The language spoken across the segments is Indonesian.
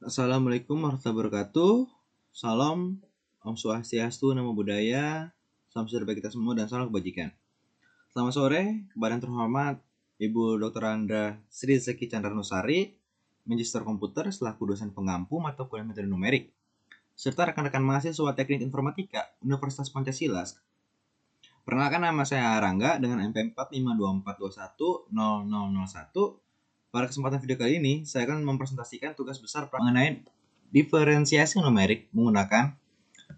Assalamualaikum warahmatullahi wabarakatuh. Salam, Om Swastiastu, Namo Buddhaya, salam sejahtera bagi kita semua dan salam kebajikan. Selamat sore, kepada yang terhormat Ibu Dr. Andra Sri Zeki Chandranusari, Magister Komputer selaku dosen pengampu mata kuliah metode numerik, serta rekan-rekan mahasiswa Teknik Informatika Universitas Pancasila. Perkenalkan, nama saya Rangga dengan MP 4524210001. Pada kesempatan video kali ini, saya akan mempresentasikan tugas besar mengenai diferensiasi numerik menggunakan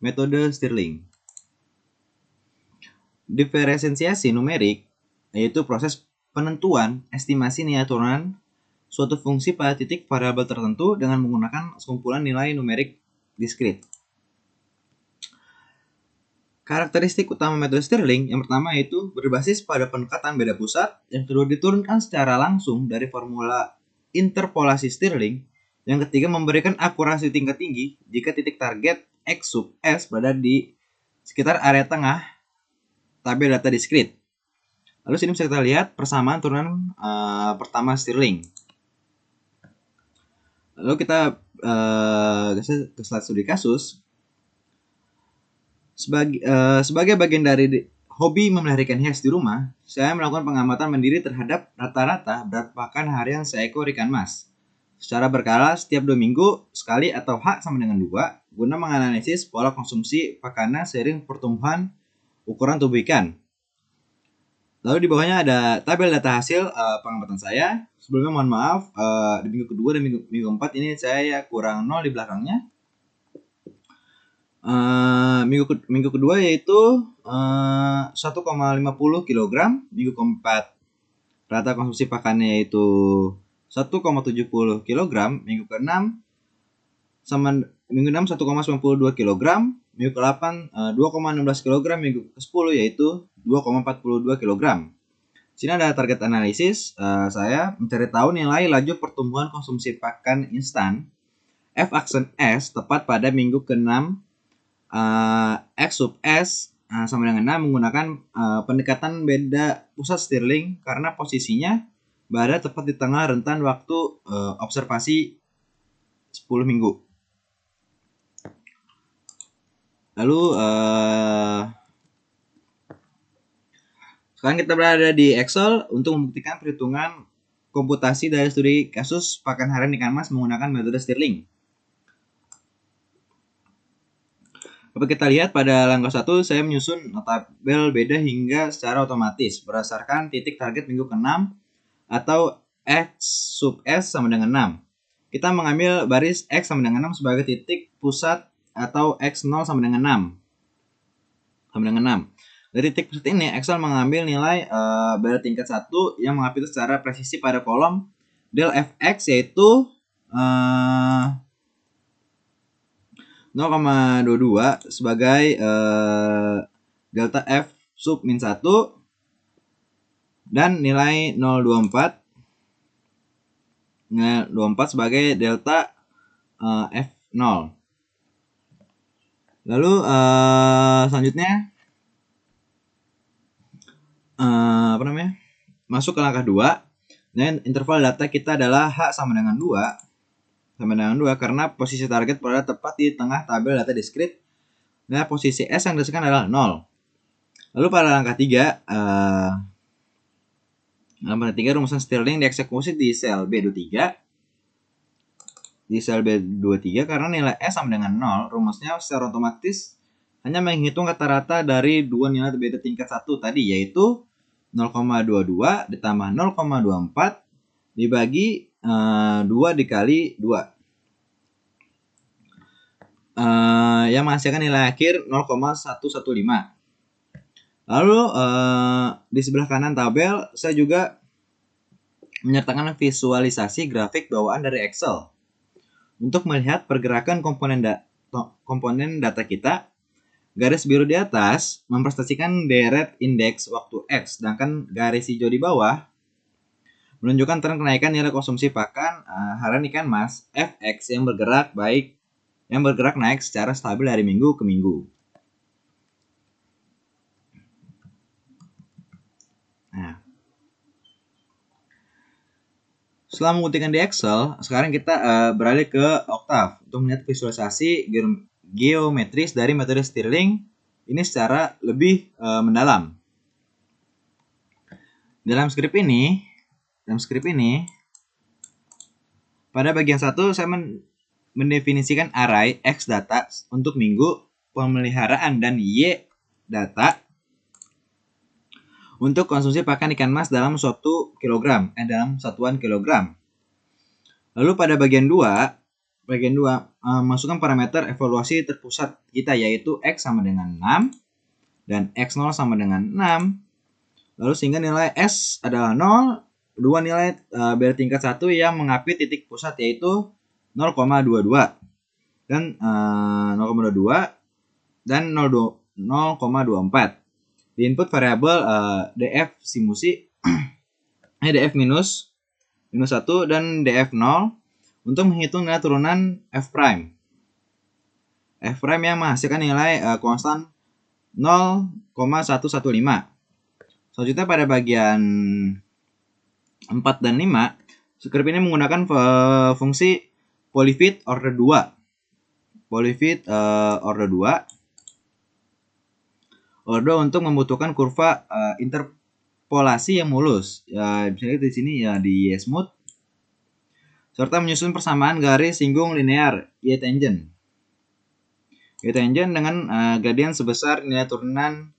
metode Stirling. Diferensiasi numerik yaitu proses penentuan estimasi nilai turunan suatu fungsi pada titik variabel tertentu dengan menggunakan sekumpulan nilai numerik diskrit. Karakteristik utama metode Stirling yang pertama yaitu berbasis pada pendekatan beda pusat, yang kedua diturunkan secara langsung dari formula interpolasi Stirling, yang ketiga memberikan akurasi tingkat tinggi jika titik target X sub S berada di sekitar area tengah tabel data diskrit. Lalu sini bisa kita lihat persamaan turunan pertama Stirling. Lalu kita ke slide studi kasus. Sebagai bagian dari hobi memelihara ikan hias di rumah, saya melakukan pengamatan mandiri terhadap rata-rata berat pakan harian seekor ikan mas. Secara berkala setiap 2 minggu sekali atau H sama dengan 2, guna menganalisis pola konsumsi pakannya seiring pertumbuhan ukuran tubuh ikan. Lalu di bawahnya ada tabel data hasil pengamatan saya. Sebelumnya mohon maaf, di minggu kedua dan minggu keempat ini saya kurang 0 di belakangnya. Minggu kedua yaitu 1,50 kg, minggu keempat rata konsumsi pakannya yaitu 1,70 kg, minggu ke-6 minggu 6 1,92 kg, minggu ke-8 2,16 kg, minggu ke-10 yaitu 2,42 kg. Sini ada target analisis, saya mencari tahu nilai laju pertumbuhan konsumsi pakan instan F aksen S tepat pada minggu ke-6 X sub S sama dengan 6 menggunakan pendekatan beda pusat Stirling karena posisinya berada tepat di tengah rentan waktu observasi 10 minggu. Lalu sekarang kita berada di Excel untuk membuktikan perhitungan komputasi dari studi kasus pakan harian ikan mas menggunakan metode Stirling. Dapat kita lihat pada langkah 1 saya menyusun tabel beda hingga secara otomatis berdasarkan titik target minggu ke-6 atau X sub S sama dengan 6. Kita mengambil baris X sama dengan 6 sebagai titik pusat atau X0 sama dengan 6. Sama dengan 6. Dari titik pusat ini Excel mengambil nilai beda tingkat 1 yang mengupdate secara presisi pada kolom del Fx yaitu 0,22 sebagai delta F sub min 1 dan nilai 0,24 sebagai delta F0. Lalu selanjutnya masuk ke langkah 2. Dan interval data kita adalah H sama dengan 2 karena posisi target berada tepat di tengah tabel data diskrit. Nah, posisi S yang didasarkan adalah 0. Lalu pada langkah 3, rumusan Stirling dieksekusi di sel B23. Di sel B23 karena nilai S sama dengan 0, rumusnya secara otomatis hanya menghitung rata-rata dari dua nilai beda tingkat 1 tadi, yaitu 0,22 ditambah 0,24 dibagi 2 dikali 2. Yang menghasilkan nilai akhir 0,115. Lalu di sebelah kanan tabel saya juga menyertakan visualisasi grafik bawaan dari Excel untuk melihat pergerakan komponen data kita. Garis biru di atas mempresentasikan deret indeks waktu X, sedangkan garis hijau di bawah menunjukkan tren kenaikan nilai konsumsi pakan harian ikan mas Fx yang bergerak naik secara stabil dari minggu ke minggu. Nah, setelah membuktikan di Excel, sekarang kita beralih ke Octave untuk melihat visualisasi geometris dari metode Stirling ini secara lebih mendalam. Dalam skrip ini, pada bagian 1 saya mendefinisikan array X data untuk minggu pemeliharaan dan Y data untuk konsumsi pakan ikan mas dalam dalam satuan kilogram. Lalu pada bagian 2 masukkan parameter evaluasi terpusat kita, yaitu X sama dengan 6 dan X0 sama dengan 6. Lalu sehingga nilai S adalah 0, dua nilai biar tingkat 1 yang mengapit titik pusat, yaitu 0,22 dan 0,22 dan 0,24. Di input variabel df simusi df minus 1 dan df 0 untuk menghitung nilai turunan f prime yang menghasilkan nilai konstan 0,115. Selanjutnya pada bagian 4 dan 5, skrip ini menggunakan fungsi polyfit order 2 untuk membutuhkan kurva interpolasi yang mulus. Misalnya di sini ya di Y-smooth, serta menyusun persamaan garis singgung linear Y tangent dengan gradien sebesar nilai turunan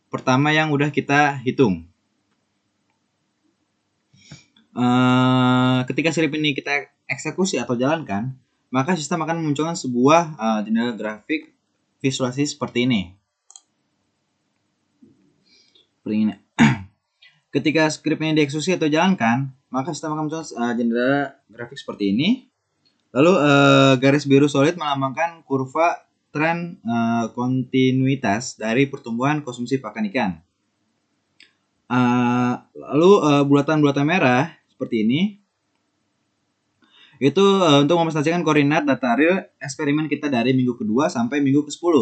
pertama yang udah kita hitung. Ketika skrip ini kita eksekusi atau jalankan, maka sistem akan memunculkan sebuah jendela grafik visualisasi seperti ini. Ketika skrip ini dieksekusi atau jalankan, maka sistem akan muncul jendela grafik seperti ini. Lalu garis biru solid melambangkan kurva tren kontinuitas dari pertumbuhan konsumsi pakan ikan. Lalu bulatan-bulatan merah seperti ini itu untuk merepresentasikan koordinat data real eksperimen kita dari minggu kedua sampai minggu ke-10.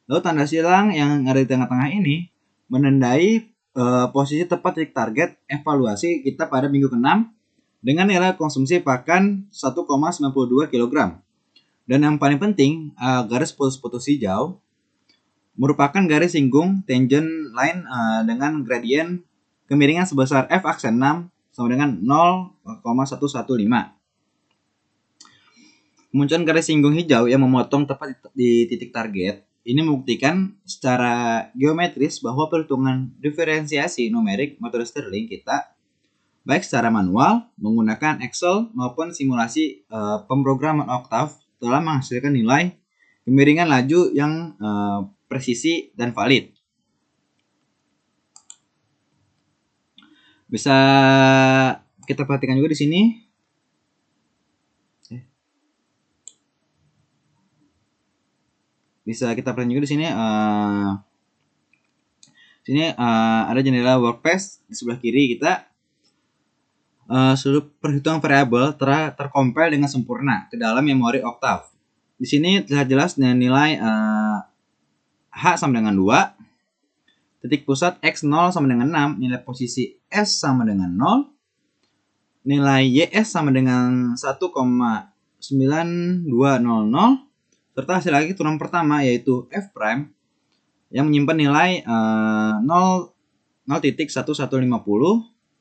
Lalu tanda silang yang ada di tengah-tengah ini menandai posisi tepat titik target evaluasi kita pada minggu ke-6 dengan nilai konsumsi pakan 1,92 kg. Dan yang paling penting, garis putus-putus hijau merupakan garis singgung tangent line dengan gradien kemiringan sebesar f aksen 6 sama dengan 0,115. Kemunculan garis singgung hijau yang memotong tepat di titik target ini membuktikan secara geometris bahwa perhitungan diferensiasi numerik metode Stirling kita baik secara manual menggunakan Excel maupun simulasi pemrograman Octave telah menghasilkan nilai kemiringan laju yang presisi dan valid. Bisa kita perhatikan juga di sini. Bisa kita perhatikan juga di sini. Ada jendela workspace di sebelah kiri kita. Seluruh perhitungan variabel terkompil dengan sempurna ke dalam memori Octave. Di sini terlihat jelas nilai H sama dengan 2, titik pusat X0 sama dengan 6, nilai posisi S sama dengan 0, nilai YS sama dengan 1,9200, serta hasil lagi turunan pertama yaitu F prime yang menyimpan nilai 0,1150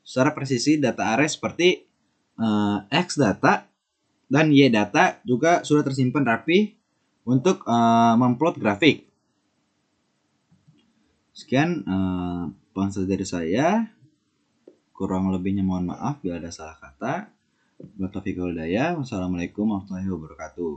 secara presisi data array seperti X data dan Y data juga sudah tersimpan rapi untuk memplot grafik. Sekian penjelasan dari saya. Kurang lebihnya mohon maaf bila ada salah kata. Wassalamualaikum warahmatullahi wabarakatuh.